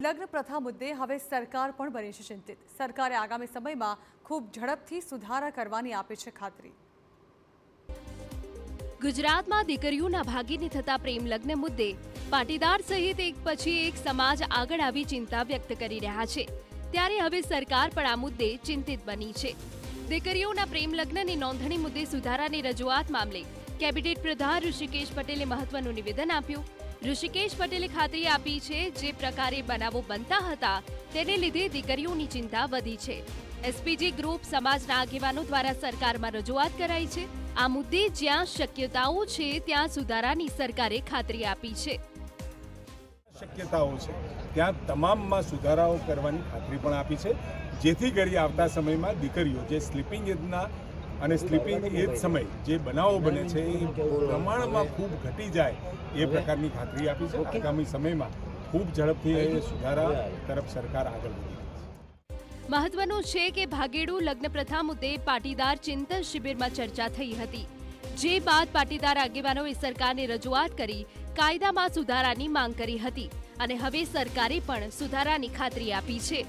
લગ્ન પ્રથા મુદ્દે હવે સરકાર પણ બની છે ચિંતિત। સરકારે આગામી સમયમાં ખૂબ ઝડપથી સુધારા કરવાની આપી છે ખાતરી। ગુજરાતમાં દીકરીઓના ભાગીને થતા પ્રેમ લગ્ન મુદ્દે પાટીદાર સહિત એક પછી એક સમાજ આગળ આવી ચિંતા વ્યક્ત કરી રહ્યા છે, ત્યારે હવે સરકાર પણ આ મુદ્દે ચિંતિત બની છે। દીકરીઓના પ્રેમ લગ્નની નોંધણી મુદ્દે સુધારાની રજૂઆત મામલે કેબિનેટ પ્રધાન ઋષિકેશ પટેલે મહત્વનું નિવેદન આપ્યું। ઋષિકેશ પટેલે ખાતરી આપી છે, જે પ્રકારે બનાવો બનતા હતા તેને લીધે દીકરીઓની ચિંતા વધી છે। એસપીજી ગ્રુપ સમાજના આગેવાનો દ્વારા સરકારમાં રજૂઆત કરાઈ છે। આ મુદ્દે જ્યાં શક્યતાઓ છે ત્યાં સુધારાની સરકારે ખાતરી આપી છે। શક્યતાઓ છે ત્યાં તમામમાં સુધારાઓ કરવાની ખાતરી પણ આપી છે, જેથી કરી આવતા સમયમાં દીકરીઓ જે સ્લીપિંગ એજના અને સ્લીપિંગ એજ સમય જે બનાવો બને છે એ પ્રમાણમાં ખૂબ ઘટી જાય એ પ્રકારની ખાતરી આપી છે। આગામી સમયમાં ખૂબ ઝડપથી સુધારા તરફ સરકાર આગળ વધી। મહત્વનું છે કે ભાગેડુ લગ્ન પ્રથા મુદ્દે પાટીદાર ચિંતન શિબિરમાં ચર્ચા થઈ હતી, જે બાદ પાટીદાર આગેવાનોએ સરકારને રજૂઆત કરી કાયદામાં સુધારાની માંગ કરી હતી અને હવે સરકારે પણ સુધારાની ખાતરી આપી છે।